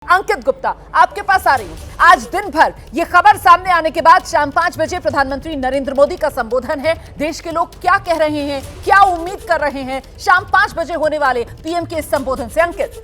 अंकित गुप्ता आपके पास आ रही हूं। आज दिन भर यह खबर सामने आने के बाद शाम 5 बजे प्रधानमंत्री नरेंद्र मोदी का संबोधन है। देश के लोग क्या कह रहे हैं, क्या उम्मीद कर रहे हैं शाम 5 बजे होने वाले पीएम के इस संबोधन से? अंकित,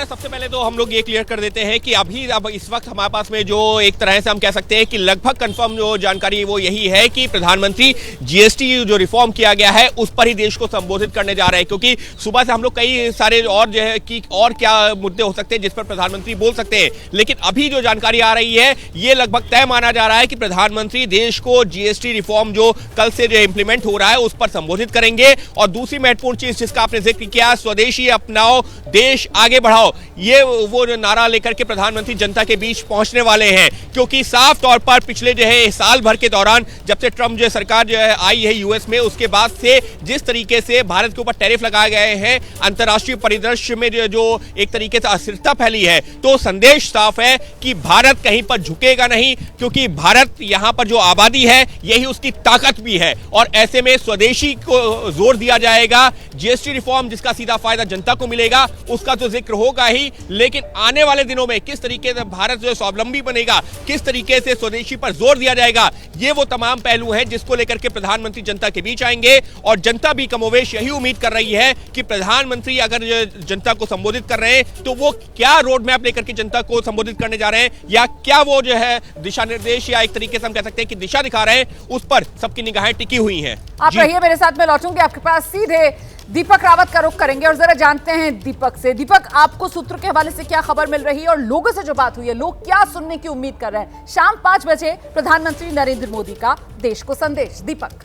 सबसे पहले तो हम लोग ये क्लियर कर देते हैं कि अब इस वक्त हमारे पास में जो एक तरह से हम कह सकते हैं कि लगभग कंफर्म जो जानकारी वो यही है कि प्रधानमंत्री जीएसटी जो रिफॉर्म किया गया है उस पर ही देश को संबोधित करने जा रहे हैं, क्योंकि सुबह से हम लोग कई सारे और जो है कि और क्या मुद्दे हो सकते हैं जिस पर प्रधानमंत्री बोल सकते हैं, लेकिन अभी जो जानकारी आ रही है ये लगभग तय माना जा रहा है कि प्रधानमंत्री देश को जीएसटी रिफॉर्म जो कल से जो इंप्लीमेंट हो रहा है उस पर संबोधित करेंगे। और दूसरी महत्वपूर्ण चीज जिसका आपने जिक्र किया, स्वदेशी अपनाओ, देश आगे बढ़ाओ, ये वो जो नारा लेकर के प्रधानमंत्री जनता के बीच पहुंचने वाले हैं, क्योंकि साफ तौर पर पिछले जो है साल भर के दौरान जब से ट्रम्प जो सरकार जो है आई है यूएस में, उसके बाद से जिस तरीके से भारत के ऊपर टैरिफ लगाए गए हैं, अंतर्राष्ट्रीय परिदृश्य में जो एक तरीके से अस्थिरता फैली है, तो संदेश साफ है कि भारत कहीं पर झुकेगा नहीं, क्योंकि भारत यहां पर जो आबादी है यही उसकी ताकत भी है। और ऐसे में स्वदेशी को जोर दिया जाएगा। जीएसटी रिफॉर्म जिसका सीधा फायदा जनता को मिलेगा उसका तो जिक्र होगा ही, लेकिन आने वाले दिनों में किस तरीके से भारत जो स्वावलंबी बनेगा, किस तरीके से स्वदेशी पर जोर दिया जाएगा, ये वो तमाम पहलू हैं जिसको लेकर के प्रधानमंत्री जनता के बीच आएंगे। और जनता भी कमोवेश यही उम्मीद कर रही है कि प्रधानमंत्री अगर जनता को संबोधित कर रहे हैं तो वो क्या रोड मैप लेकर के जनता को संबोधित करने जा रहे हैं, या क्या वो जो है दिशा निर्देश या एक तरीके से हम कह सकते हैं कि दिशा दिखा रहे हैं, उस पर सबकी निगाहें टिकी हुई हैं। आप रहिए मेरे साथ, में लौटूंगी आपके पास। सीधे दीपक रावत का रुख करेंगे और जरा जानते हैं दीपक से। दीपक, आपको सूत्र के हवाले से क्या खबर मिल रही है और लोगों से जो बात हुई है, लोग क्या सुनने की उम्मीद कर रहे हैं? शाम 5 बजे प्रधानमंत्री नरेंद्र मोदी का देश को संदेश। दीपक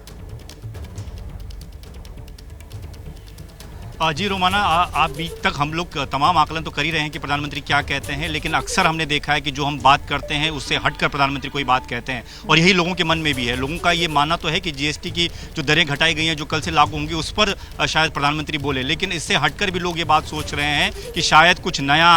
जी रोमाना, अभी तक हम लोग तमाम आकलन तो कर ही रहे हैं कि प्रधानमंत्री क्या कहते हैं, लेकिन अक्सर हमने देखा है कि जो हम बात करते हैं उससे हटकर प्रधानमंत्री कोई बात कहते हैं, और यही लोगों के मन में भी है। लोगों का ये मानना तो है कि जीएसटी की जो दरें घटाई गई हैं, जो कल से लागू होंगी, उस पर शायद प्रधानमंत्री बोले, लेकिन इससे हटकर भी लोग ये बात सोच रहे हैं कि शायद कुछ नया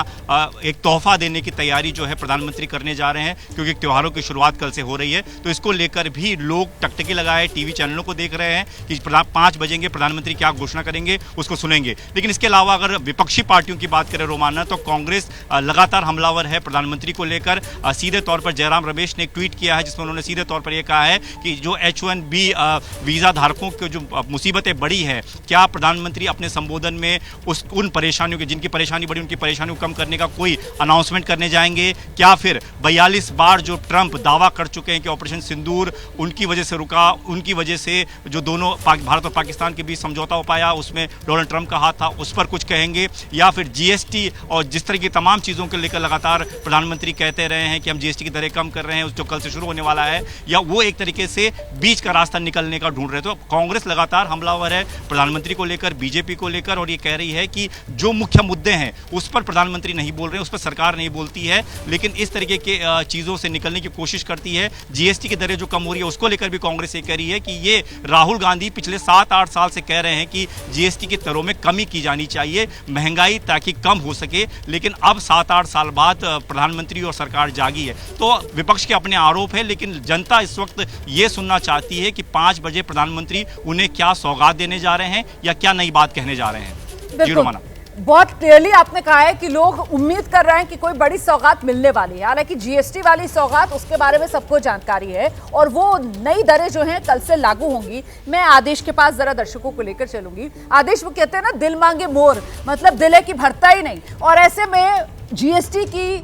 एक तोहफा देने की तैयारी जो है प्रधानमंत्री करने जा रहे हैं, क्योंकि त्योहारों की शुरुआत कल से हो रही है। तो इसको लेकर भी लोग टकटकी लगाए टीवी चैनलों को देख रहे हैं कि 5 बजेंगे प्रधानमंत्री क्या घोषणा करेंगे, उसको सुनेंगे। लेकिन इसके अलावा अगर विपक्षी पार्टियों की बात करें रोमाना, तो कांग्रेस लगातार हमलावर है प्रधानमंत्री को लेकर। सीधे तौर पर जयराम रमेश ने एक ट्वीट किया है जिसमें उन्होंने सीधे तौर पर यह कहा है कि जो H1B वीजा धारकों की जो मुसीबतें बढ़ी है, क्या प्रधानमंत्री अपने संबोधन में उन परेशानियों की, जिनकी परेशानी बढ़ी, उनकी परेशानियों को कम करने का कोई अनाउंसमेंट करने जाएंगे? क्या फिर 42 बार जो ट्रंप दावा कर चुके हैं कि ऑपरेशन सिंदूर उनकी वजह से रुका, उनकी वजह से जो दोनों भारत और पाकिस्तान के बीच समझौता हो पाया उसमें डोनाल्ड ट्रंप का हाथ था, उस पर कुछ कहेंगे? या फिर जीएसटी और जिस तरह की तमाम चीज़ों को लेकर लगातार प्रधानमंत्री कहते रहे हैं कि हम जीएसटी की दरें कम कर रहे हैं, उस जो कल से शुरू होने वाला है, या वो एक तरीके से बीच का रास्ता निकलने का ढूंढ रहे? तो कांग्रेस लगातार हमलावर है प्रधानमंत्री को लेकर, बीजेपी को लेकर, और ये कह रही है कि जो मुख्य मुद्दे हैं उस पर प्रधानमंत्री नहीं बोल रहे, उस पर सरकार नहीं बोलती है, लेकिन इस तरीके के चीज़ों से निकलने की कोशिश करती है। जीएसटी की दरें जो कम हो रही है उसको लेकर भी कांग्रेस ये कह रही है कि ये राहुल गांधी पिछले 7-8 साल से कह रहे हैं कि जीएसटी की दरों में कमी की जानी चाहिए, महंगाई ताकि कम हो सके, लेकिन अब 7-8 साल बाद प्रधानमंत्री और सरकार जागी है। तो विपक्ष के अपने आरोप है, लेकिन जनता इस वक्त ये सुनना चाहती है कि 5 बजे प्रधानमंत्री उन्हें क्या सौगात देने जा रहे हैं या क्या नई बात कहने जा रहे हैं। जी रोमाना, बहुत क्लियरली आपने कहा है कि लोग उम्मीद कर रहे हैं कि कोई बड़ी सौगात मिलने वाली है। हालांकि जीएसटी वाली सौगात, उसके बारे में सबको जानकारी है, और वो नई दरें जो हैं कल से लागू होंगी। मैं आदेश के पास जरा दर्शकों को लेकर चलूंगी। आदेश, वो कहते हैं ना, दिल मांगे मोर, मतलब दिल है कि भरता ही नहीं, और ऐसे में जीएसटी की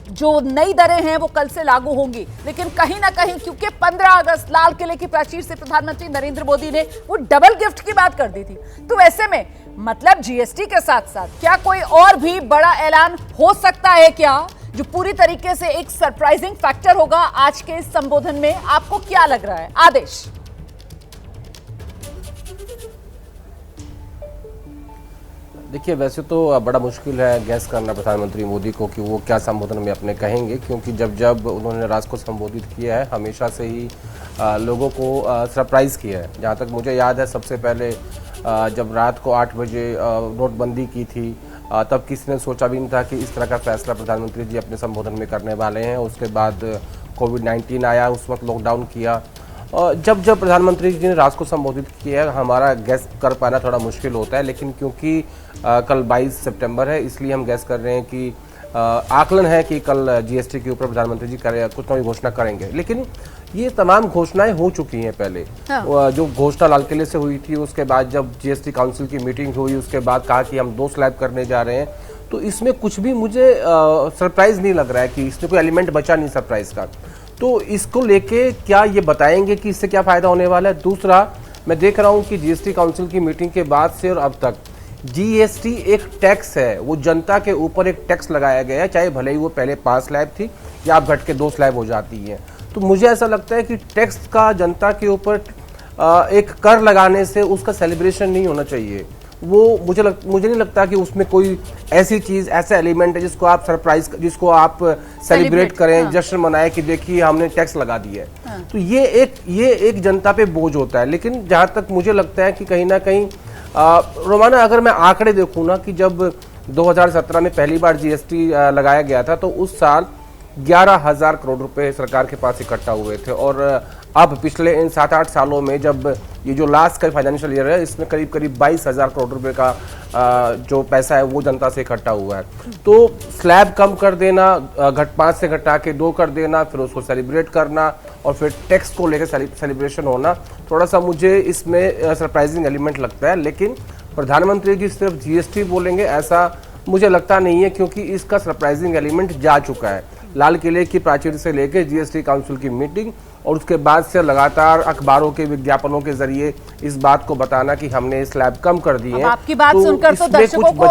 जो नई दरें हैं वो कल से लागू होंगी, लेकिन कहीं ना कहीं क्योंकि 15 अगस्त लाल किले की प्राचीर से प्रधानमंत्री नरेंद्र मोदी ने वो डबल गिफ्ट की बात कर दी थी, तो वैसे में मतलब जीएसटी के साथ साथ क्या कोई और भी बड़ा ऐलान हो सकता है क्या, जो पूरी तरीके से एक सरप्राइजिंग फैक्टर होगा आज के इस संबोधन में? आपको क्या लग रहा है? आदेश। देखिए, वैसे तो बड़ा मुश्किल है गैस करना प्रधानमंत्री मोदी को कि वो क्या संबोधन में अपने कहेंगे, क्योंकि जब उन्होंने राष्ट्र को संबोधित किया है हमेशा से ही लोगों को सरप्राइज़ किया है। जहाँ तक मुझे याद है, सबसे पहले जब रात को 8 बजे नोटबंदी की थी, तब किसी ने सोचा भी नहीं था कि इस तरह का फैसला प्रधानमंत्री जी अपने संबोधन में करने वाले हैं। उसके बाद कोविड-19 आया, उस वक्त लॉकडाउन किया, और जब जब प्रधानमंत्री जी ने राष्ट्र को संबोधित किया है, हमारा गैस कर पाना थोड़ा मुश्किल होता है, लेकिन क्योंकि कल 22 सितंबर है, इसलिए हम गैस कर रहे हैं कि आकलन है कि कल जीएसटी के ऊपर प्रधानमंत्री जी कुछ ना घोषणा करेंगे। लेकिन ये तमाम घोषणाएं हो चुकी हैं पहले। हाँ। जो घोषणा लाल किले से हुई थी, उसके बाद जब जीएसटी काउंसिल की मीटिंग हुई, उसके बाद कहा कि हम 2 स्लैब करने जा रहे हैं, तो इसमें कुछ भी मुझे सरप्राइज नहीं लग रहा है कि इसमें कोई एलिमेंट बचा नहीं सरप्राइज का। तो इसको लेके क्या ये बताएंगे कि इससे क्या फायदा होने वाला है? दूसरा, मैं देख रहा हूं कि जीएसटी काउंसिल की मीटिंग के बाद से और अब तक जीएसटी एक टैक्स है, वो जनता के ऊपर एक टैक्स लगाया गया है, चाहे भले ही वो पहले 5 स्लैब थी या अब घट के 2 स्लैब हो जाती है। तो मुझे ऐसा लगता है कि टैक्स का जनता के ऊपर एक कर लगाने से उसका सेलिब्रेशन नहीं होना चाहिए। वो मुझे नहीं लगता कि उसमें कोई ऐसी चीज, ऐसा एलिमेंट है जिसको आप सरप्राइज, जिसको आप सेलिब्रेट करें। हाँ। जश्न मनाएं कि देखिए हमने टैक्स लगा दिया है। हाँ। तो ये एक जनता पे बोझ होता है। लेकिन जहां तक मुझे लगता है कि कहीं ना कहीं रोमाना, अगर मैं आंकड़े देखूं ना, कि जब 2017 में पहली बार जीएसटी लगाया गया था, तो उस साल 11,000 करोड़ रुपए सरकार के पास इकट्ठा हुए थे। और अब पिछले इन 7-8 सालों में, जब ये जो लास्ट का फाइनेंशियल ईयर है, इसमें करीब 22,000 करोड़ रुपए का जो पैसा है वो जनता से इकट्ठा हुआ है। तो स्लैब कम कर देना, 5 से घटा के 2 कर देना, फिर उसको सेलिब्रेट करना और फिर टैक्स को लेकर सेलिब्रेशन होना, थोड़ा सा मुझे इसमें सरप्राइजिंग एलिमेंट लगता है। लेकिन प्रधानमंत्री जी सिर्फ जीएसटी बोलेंगे ऐसा मुझे लगता नहीं है, क्योंकि इसका सरप्राइजिंग एलिमेंट जा चुका है। लाल किले की प्राचीर से लेकर जीएसटी काउंसिल की मीटिंग और उसके बाद से लगातार अखबारों के विज्ञापनों के जरिए इस बात को बताना कि हमने स्लैब कम कर दिए। आपकी बात सुनकर तो दर्शकों को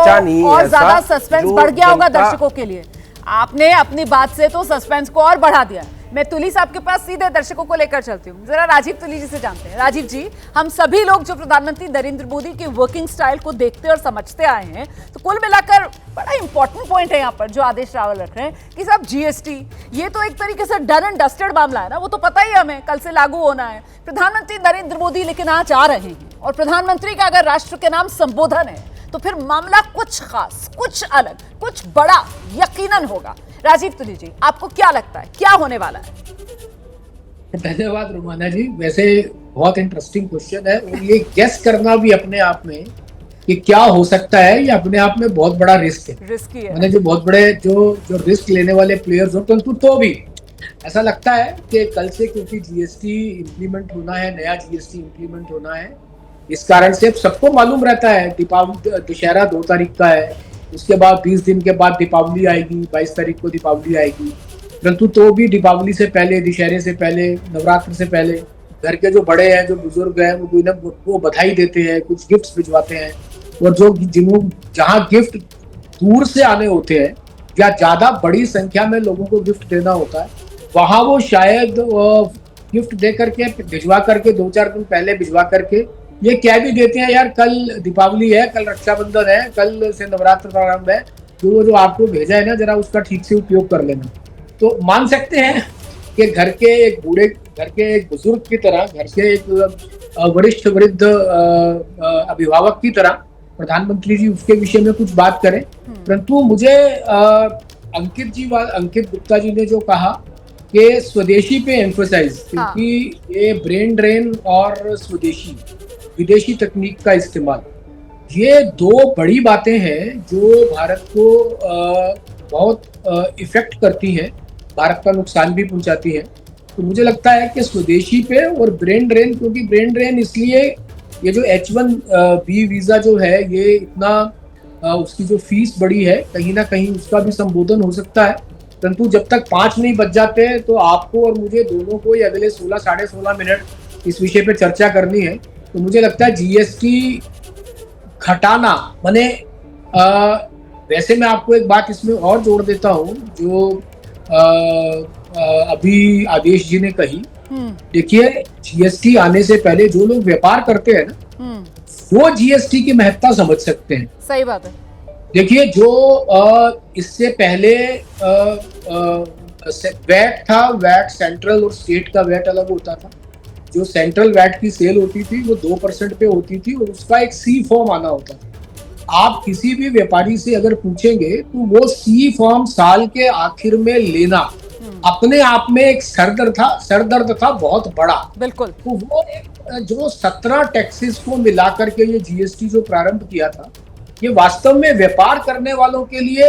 और ज्यादा सस्पेंस बढ़ गया होगा दर्शकों के लिए। आपने अपनी बात से तो सस्पेंस को और बढ़ा दिया। मैं तुली साहब के पास सीधे दर्शकों को लेकर चलती हूँ। जरा राजीव तुली जी से जानते हैं। राजीव जी, हम सभी लोग जो प्रधानमंत्री नरेंद्र मोदी की वर्किंग स्टाइल को देखते और समझते आए हैं, तो कुल मिलाकर बड़ा इंपॉर्टेंट पॉइंट है यहाँ पर जो आदेश रावल रख रहे हैं कि साहब जीएसटी ये तो एक तरीके से डन एंड डस्टेड मामला है ना, वो तो पता ही हमें कल से लागू होना है। प्रधानमंत्री नरेंद्र मोदी लेकिन आज आ रहे हैं और प्रधानमंत्री का अगर राष्ट्र के नाम संबोधन है तो फिर मामला कुछ खास, कुछ अलग, कुछ बड़ा यकीनन होगा। राजीव तुली जी, आपको क्या लगता है क्या होने वाला है? धन्यवाद रोमाना जी। वैसे बहुत इंटरेस्टिंग क्वेश्चन है और ये गेस करना भी अपने आप में कि क्या हो सकता है, ये अपने आप में बहुत बड़ा रिस्क है। रिस्की है। मैंने जो बहुत बड़े जो रिस्क लेने वाले प्लेयर्स होते हैं, तो भी ऐसा लगता है कि कल से, क्योंकि जीएसटी इम्प्लीमेंट होना है, नया जीएसटी इम्प्लीमेंट होना है, इस कारण से अब सबको मालूम रहता है दशहरा 2 तारीख का है, उसके बाद 20 दिन के बाद दीपावली आएगी, 22 तारीख को दीपावली आएगी। परंतु तो भी दीपावली से पहले, दशहरे से पहले, नवरात्र से पहले घर के जो बड़े हैं, जो बुजुर्ग हैं, वो बधाई देते हैं, कुछ गिफ्ट्स भिजवाते हैं। और जहाँ गिफ्ट दूर से आने होते हैं या ज्यादा बड़ी संख्या में लोगों को गिफ्ट देना होता है, वहां वो शायद गिफ्ट दे करके, भिजवा करके, 2-4 दिन पहले भिजवा करके ये कह भी देते हैं, यार कल दीपावली है, कल रक्षाबंधन है, कल से नवरात्र प्रारंभ है, जो आपको भेजा है ना, जरा उसका ठीक से उपयोग कर लेना। तो मान सकते हैं कि घर के एक बुजुर्ग की तरह, घर के एक वरिष्ठ वृद्ध अभिभावक की तरह प्रधानमंत्री जी उसके विषय में कुछ बात करें। परंतु मुझे अंकित गुप्ता जी ने जो कहा कि स्वदेशी पे एम्फसाइज, क्योंकि ये ब्रेन ड्रेन और स्वदेशी, विदेशी तकनीक का इस्तेमाल, ये 2 बड़ी बातें हैं जो भारत को बहुत इफेक्ट करती हैं, भारत का नुकसान भी पहुंचाती है। तो मुझे लगता है कि स्वदेशी पे और ब्रेन ड्रेन, क्योंकि ब्रेन ड्रेन इसलिए, ये जो H1B वीजा जो है, ये इतना उसकी जो फीस बड़ी है, कहीं ना कहीं उसका भी संबोधन हो सकता है। परंतु जब तक 5 नहीं बज जाते हैं, तो आपको और मुझे दोनों को ये अगले 16 साढ़े 16 मिनट इस विषय पे चर्चा करनी है। तो मुझे लगता है जीएसटी घटाना माने, वैसे मैं आपको एक बात इसमें और जोड़ देता हूँ जो अभी आदेश जी ने कही। देखिए, जीएसटी आने से पहले जो लोग व्यापार करते हैं ना, वो जीएसटी की महत्ता समझ सकते हैं। सही बात है। देखिए, जो इससे पहले वैट था, वैट सेंट्रल और स्टेट का वैट अलग होता था। जो सेंट्रल वैट की सेल होती थी वो 2% पे होती थी और उसका एक सी फॉर्म आना होता था। आप किसी भी व्यापारी से अगर पूछेंगे तो वो सी फॉर्म साल के आखिर में लेना अपने आप में एक सरदर्द था बहुत बड़ा। बिल्कुल। तो वो एक जो 17 टैक्सेस को मिलाकर के ये जीएसटी जो प्रारंभ किया था, ये वास्तव में व्यापार करने वालों के लिए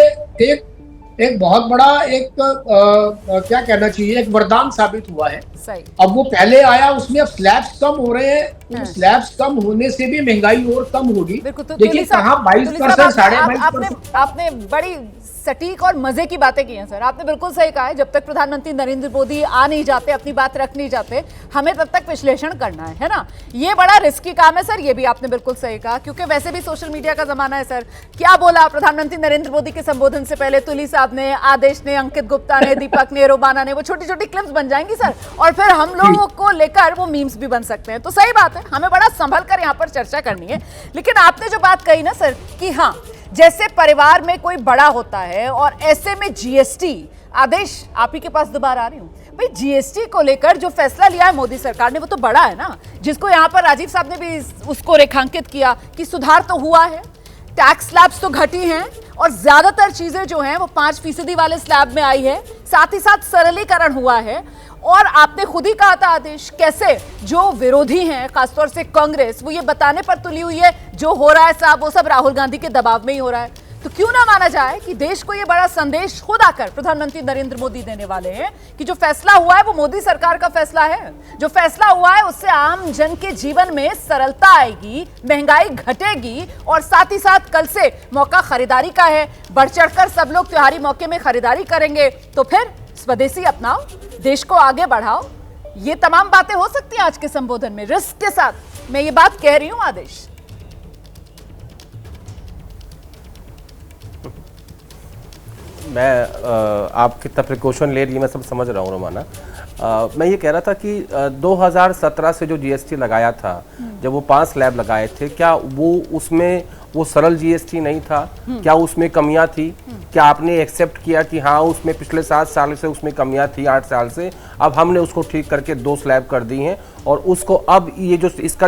एक बहुत बड़ा क्या कहना चाहिए, एक वरदान साबित हुआ है। सही। अब वो पहले आया, उसमें अब स्लैब्स कम हो रहे हैं, उन स्लैब्स कम होने से भी महंगाई और कम होगी। देखिए कहाँ 22%, 22%। आपने बड़ी सटीक और मजे की बातें की हैं सर, आपने बिल्कुल सही कहा है। जब तक प्रधानमंत्री नरेंद्र मोदी आ नहीं जाते, अपनी बात रख नहीं जाते, हमें तब तक विश्लेषण करना है ना। ये बड़ा रिस्की काम है सर, ये भी आपने बिल्कुल सही कहा, क्योंकि वैसे भी सोशल मीडिया का जमाना है सर। क्या बोला प्रधानमंत्री नरेंद्र मोदी के संबोधन से पहले तुली साहब ने, आदेश ने, अंकित गुप्ता ने, दीपक ने, रोबाना ने, वो छोटी छोटी क्लिप्स बन जाएंगी सर, और फिर हम लोगों को लेकर वो मीम्स भी बन सकते हैं। तो सही बात है, हमें बड़ा संभल कर यहाँ पर चर्चा करनी है। लेकिन आपने जो बात कही ना सर कि हाँ, जैसे परिवार में कोई बड़ा होता है और ऐसे में जीएसटी, आदेश आप ही के पास दोबारा आ रही हूं भाई, जीएसटी को लेकर जो फैसला लिया है मोदी सरकार ने वो तो बड़ा है ना, जिसको यहां पर राजीव साहब ने भी उसको रेखांकित किया कि सुधार तो हुआ है, टैक्स स्लैब्स तो घटी हैं और ज्यादातर चीजें जो हैं वो 5% वाले स्लैब में आई है, साथ ही साथ सरलीकरण हुआ है। और आपने खुद ही कहा था आदेश, कैसे जो विरोधी हैं खासतौर से कांग्रेस, वो ये बताने पर तुली हुई है जो हो रहा है साहब वो सब राहुल गांधी के दबाव में ही हो रहा है। तो क्यों ना माना जाए कि देश को ये बड़ा संदेश खुद आकर प्रधानमंत्री नरेंद्र मोदी देने वाले हैं कि जो फैसला हुआ है वो मोदी सरकार का फैसला है, जो फैसला हुआ है उससे आम जन के जीवन में सरलता आएगी, महंगाई घटेगी, और साथ ही साथ कल से मौका खरीदारी का है, बढ़ चढ़कर सब लोग त्योहारी मौके में खरीदारी करेंगे, तो फिर स्वदेशी अपनाओ, देश को आगे बढ़ाओ। ये तमाम बातें हो सकती हैं आज के संबोधन में, रिस्क के साथ मैं ये बात कह रही हूं आदेश। मैं आप कितना प्रिकॉशन ले रही है मैं सब समझ रहा हूँ रोमाना। मैं ये कह रहा था कि 2017 से जो जीएसटी लगाया था, जब वो 5 स्लैब लगाए थे, क्या वो उसमें वो सरल जीएसटी नहीं था? क्या उसमें कमियां थी? क्या आपने एक्सेप्ट किया कि हाँ उसमें पिछले 7 साल से उसमें कमियां थी, 8 साल से, अब हमने उसको ठीक करके 2 स्लैब कर दी हैं और उसको अब ये जो इसका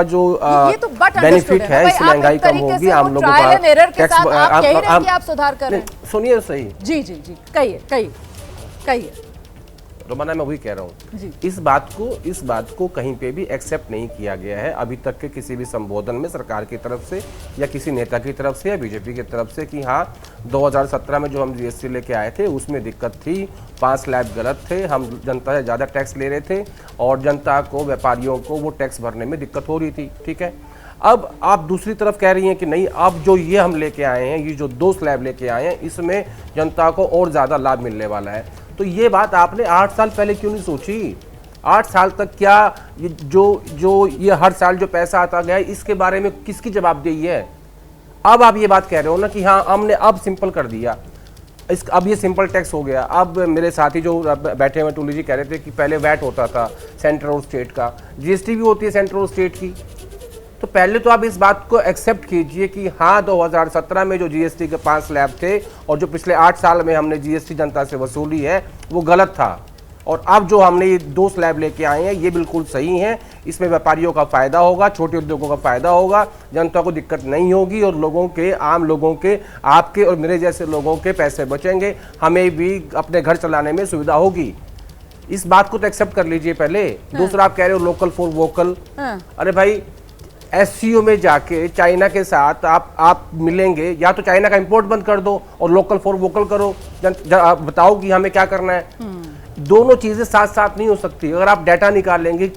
जो बेनिफिट है, इससे महंगाई कम होगी, आम लोगों का आप सुधार कर रहे हैं। सुनिए सही। जी जी जी, कहिए रोमाना, मैं वही कह रहा हूँ, इस बात को कहीं पे भी एक्सेप्ट नहीं किया गया है अभी तक के किसी भी संबोधन में, सरकार की तरफ से या किसी नेता की तरफ से या बीजेपी की तरफ से, कि हाँ 2017 में जो हम जीएसटी लेके आए थे उसमें दिक्कत थी, 5 स्लैब गलत थे, हम जनता से ज़्यादा टैक्स ले रहे थे और जनता को, व्यापारियों को वो टैक्स भरने में दिक्कत हो रही थी। ठीक है, अब आप दूसरी तरफ कह रही हैं कि नहीं, अब जो ये हम लेके आए हैं, ये जो 2 स्लैब लेके आए हैं, इसमें जनता को और ज़्यादा लाभ मिलने वाला है। तो ये बात आपने 8 साल पहले क्यों नहीं सोची? 8 साल तक क्या ये ये हर साल जो पैसा आता गया है, इसके बारे में किसकी जवाबदेही है? अब आप ये बात कह रहे हो ना कि हाँ हमने अब सिंपल कर दिया, अब ये सिंपल टैक्स हो गया। अब मेरे साथी जो बैठे हुए टूली जी कह रहे थे कि पहले वैट होता था सेंट्रल और स्टेट का, जीएसटी भी होती है सेंट्रल और स्टेट की। तो पहले तो आप इस बात को एक्सेप्ट कीजिए कि हाँ 2017 में जो जीएसटी के 5 स्लैब थे और जो पिछले 8 साल में हमने जीएसटी जनता से वसूली है वो गलत था, और अब जो हमने ये 2 स्लैब लेके आए हैं ये बिल्कुल सही हैं। इसमें व्यापारियों का फायदा होगा, छोटे उद्योगों का फायदा होगा, जनता को दिक्कत नहीं होगी और लोगों के, आम लोगों के, आपके और मेरे जैसे लोगों के पैसे बचेंगे, हमें भी अपने घर चलाने में सुविधा होगी। इस बात को तो एक्सेप्ट कर लीजिए पहले। दूसरा आप कह रहे हो लोकल फॉर वोकल। अरे भाई, एससीओ में जाके चाइना के साथ आप मिलेंगे, या तो चाइना का इंपोर्ट बंद कर दो और लोकल फॉर वोकल करो, बताओ कि हमें क्या करना है। दोनों चीजें साथ साथ नहीं हो सकती। अगर आप डाटा निकालेंगे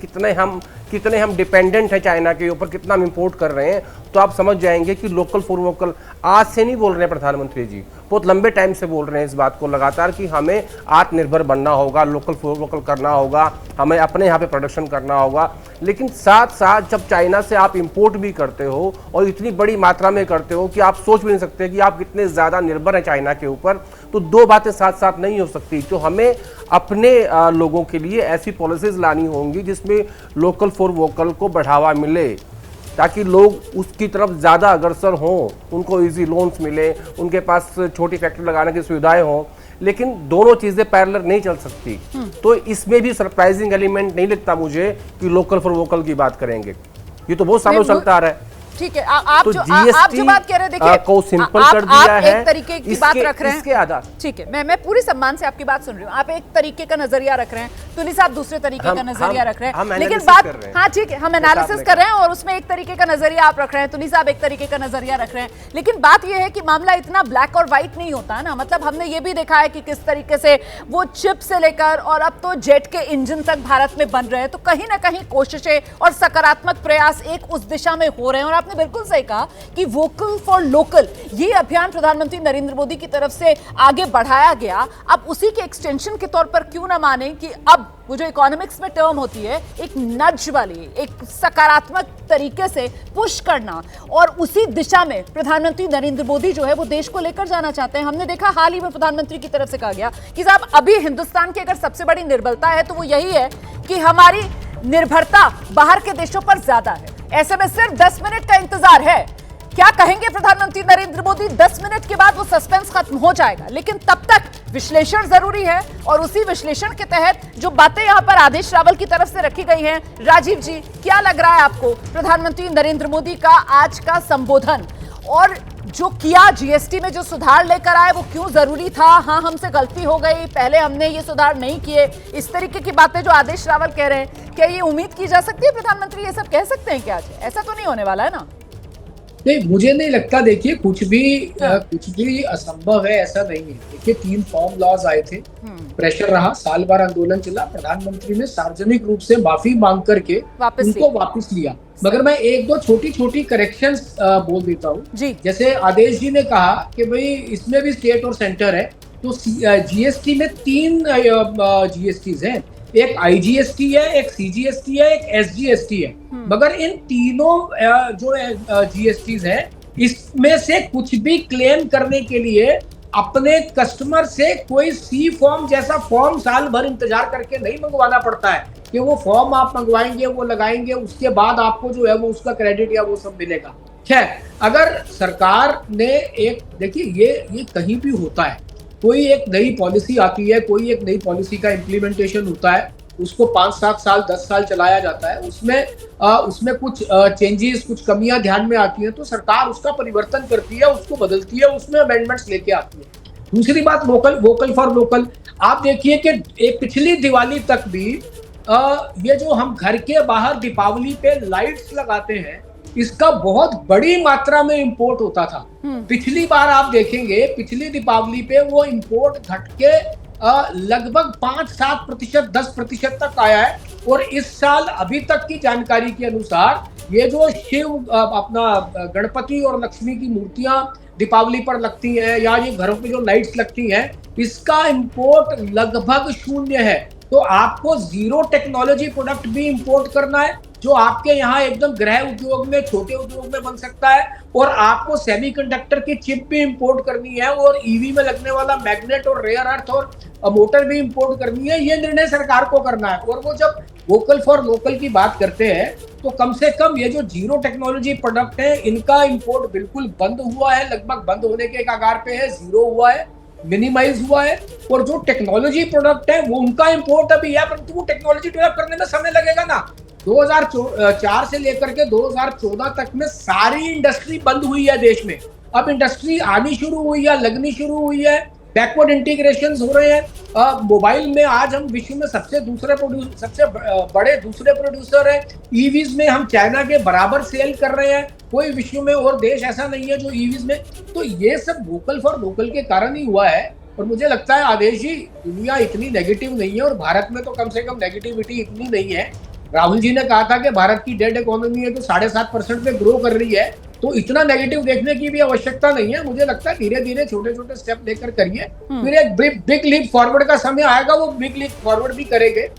कितने हम डिपेंडेंट हैं चाइना के ऊपर, कितना हम इंपोर्ट कर रहे हैं, तो आप समझ जाएंगे कि लोकल फॉर वोकल आज से नहीं बोल रहे हैं प्रधानमंत्री जी, बहुत लंबे टाइम से बोल रहे हैं इस बात को लगातार कि हमें आत्मनिर्भर बनना होगा, लोकल फॉर वोकल करना होगा, हमें अपने यहाँ पे प्रोडक्शन करना होगा। लेकिन साथ साथ जब चाइना से आप इंपोर्ट भी करते हो और इतनी बड़ी मात्रा में करते हो कि आप सोच भी नहीं सकते कि आप कितने ज़्यादा निर्भर हैं चाइना के ऊपर, तो 2 बातें साथ साथ नहीं हो सकती। तो हमें अपने लोगों के लिए ऐसी पॉलिसीज लानी होंगी जिसमें लोकल फॉर वोकल को बढ़ावा मिले, ताकि लोग उसकी तरफ ज़्यादा अग्रसर हों, उनको इजी लोन्स मिले, उनके पास छोटी फैक्ट्री लगाने की सुविधाएं हों। लेकिन दोनों चीज़ें पैरेलल नहीं चल सकती। तो इसमें भी सरप्राइजिंग एलिमेंट नहीं लगता मुझे कि लोकल फॉर वोकल की बात करेंगे, ये तो बहुत सालों चलता आ रहा है। ठीक है, आप तो जो आप जो बात कह रहे हैं, देखिए को सिंपल आप कर दिया है, एक तरीके की बात रख रहे हैं इसके आधार। ठीक है, मैं पूरी सम्मान से आपकी बात सुन रही हूँ। आप एक तरीके का नजरिया रख रहे हैं, तुली साहब दूसरे तरीके का नजरिया रख रहे हैं, लेकिन बात, हाँ ठीक है, हम एनालिसिस कर रहे हैं और उसमें एक तरीके का नजरिया आप रख रहे हैं, तुली साहब एक तरीके का नजरिया रख रहे हैं, लेकिन बात यह है कि मामला इतना ब्लैक और व्हाइट नहीं होता है ना। मतलब हमने ये भी देखा है कि किस तरीके से वो चिप से लेकर और अब तो जेट के इंजन तक भारत में बन रहे हैं, तो कहीं ना कहीं कोशिशें और सकारात्मक प्रयास एक उस दिशा में हो रहे हैं। और आपने बिल्कुल सही कहा कि वोकल फॉर लोकल ये अभियान प्रधानमंत्री नरेंद्र मोदी की तरफ से आगे बढ़ाया गया। अब उसी के एक्सटेंशन के तौर पर क्यों ना माने कि अब वो जो इकोनॉमिक्स में टर्म होती है, एक नज वाली, एक सकारात्मक तरीके से पुश करना, और उसी दिशा में प्रधानमंत्री नरेंद्र मोदी जो है वो देश को लेकर जाना चाहते हैं। हमने देखा हाल ही में प्रधानमंत्री की तरफ से कहा गया कि साहब अभी हिंदुस्तान की अगर सबसे बड़ी निर्बलता है तो वो यही है कि हमारी निर्भरता बाहर के देशों पर ज्यादा है। ऐसे में सिर्फ 10 मिनट का इंतजार है। क्या कहेंगे प्रधानमंत्री नरेंद्र मोदी? 10 मिनट के बाद वो सस्पेंस खत्म हो जाएगा, लेकिन तब तक विश्लेषण जरूरी है। और उसी विश्लेषण के तहत जो बातें यहां पर आदेश रावल की तरफ से रखी गई हैं, राजीव जी क्या लग रहा है आपको प्रधानमंत्री नरेंद्र मोदी का आज का संबोधन और जो किया, जीएसटी में जो सुधार लेकर आए वो क्यों जरूरी था? हाँ, हमसे गलती हो गई, पहले हमने ये सुधार नहीं किए, इस तरीके की बातें जो आदेश रावल कह रहे हैं, क्या ये उम्मीद की जा सकती है प्रधानमंत्री ये सब कह सकते हैं क्या आज? ऐसा तो नहीं होने वाला है ना? नहीं, मुझे नहीं लगता। देखिए कुछ भी असंभव है ऐसा नहीं है। देखिए 3 फॉर्म लॉज आए थे, प्रेशर रहा, साल भर आंदोलन चला, प्रधानमंत्री ने सार्वजनिक रूप से माफी मांग करके उनको वापस लिया। मगर मैं 1-2 छोटी करेक्शंस बोल देता हूँ। जैसे आदेश जी ने कहा कि भाई इसमें भी स्टेट और सेंटर है, तो जीएसटी में 3 जीएसटीज हैं, एक आईजीएसटी है, एक सीजीएसटी है, एक एसजीएसटी है। मगर इन तीनों जो जीएसटीज हैं, इसमें से कुछ भी क्लेम करने के लिए अपने कस्टमर से कोई सी फॉर्म जैसा फॉर्म साल भर इंतजार करके नहीं मंगवाना पड़ता है कि वो फॉर्म आप मंगवाएंगे, वो लगाएंगे, उसके बाद आपको जो है वो उसका क्रेडिट या वो सब मिलेगा। खैर, अगर सरकार ने एक, देखिए ये कहीं भी होता है, कोई एक नई पॉलिसी आती है, कोई एक नई पॉलिसी का इम्प्लीमेंटेशन होता है, उसको 5-7 साल 10 साल चलाया जाता है, उसमें कुछ चेंजेस, कुछ कमियां ध्यान में आती हैं, तो सरकार उसका परिवर्तन करती है, उसको बदलती है, उसमें अमेंडमेंट्स लेके आती है। दूसरी बात, वोकल फॉर लोकल। आप देखिए कि एक पिछली दिवाली तक भी ये जो हम घर के बाहर दीपावली पे लाइट्स लगाते हैं, इसका बहुत बड़ी मात्रा में इंपोर्ट होता था। पिछली बार आप देखेंगे, पिछली दीपावली पे वो इंपोर्ट घट के लगभग 5-7%, 10% तक आया है। और इस साल अभी तक की जानकारी के अनुसार ये जो शिव अपना गणपति और लक्ष्मी की मूर्तियां दीपावली पर लगती हैं, या ये घरों पे जो लाइट्स लगती हैं, इसका इंपोर्ट लगभग 0 है। तो आपको 0 टेक्नोलॉजी प्रोडक्ट भी इंपोर्ट करना है, जो आपके यहाँ एकदम गृह उद्योग में, छोटे उद्योग में बन सकता है, और आपको सेमीकंडक्टर की चिप भी इंपोर्ट करनी है, और ईवी में लगने वाला मैग्नेट और रेयर अर्थ और मोटर भी इंपोर्ट करनी है। ये निर्णय सरकार को करना है। और वो जब वोकल फॉर लोकल की बात करते हैं, तो कम से कम ये जो 0 टेक्नोलॉजी प्रोडक्ट है, इनका इंपोर्ट बिल्कुल बंद हुआ है, लगभग बंद होने के कगार पे है, 0 हुआ है, मिनिमाइज हुआ है। और जो टेक्नोलॉजी प्रोडक्ट है वो उनका इंपोर्ट अभी है, परंतु वो टेक्नोलॉजी डेवलप करने में समय लगेगा ना। 2004 से लेकर के 2014 तक में सारी इंडस्ट्री बंद हुई है देश में। अब इंडस्ट्री आनी शुरू हुई है, लगनी शुरू हुई है, बैकवर्ड इंटीग्रेशन हो रहे हैं। मोबाइल में आज हम विश्व में सबसे बड़े दूसरे प्रोड्यूसर हैं। ईवीज में हम चाइना के बराबर सेल कर रहे हैं, कोई विश्व में और देश ऐसा नहीं है जो ईवीज में। तो ये सब वोकल फॉर लोकल के कारण ही हुआ है। और मुझे लगता है आदेश जी, दुनिया इतनी नेगेटिव नहीं है, और भारत में तो कम से कम नेगेटिविटी इतनी नहीं है। राहुल जी ने कहा था कि भारत की डेड इकोनॉमी है तो 7.5% पे ग्रो कर रही है, तो इतना नेगेटिव देखने की भी आवश्यकता नहीं है। मुझे लगता है धीरे धीरे छोटे स्टेप लेकर करिए, फिर एक बिग लीप फॉरवर्ड का समय आएगा, वो बिग लीप फॉरवर्ड भी करेंगे।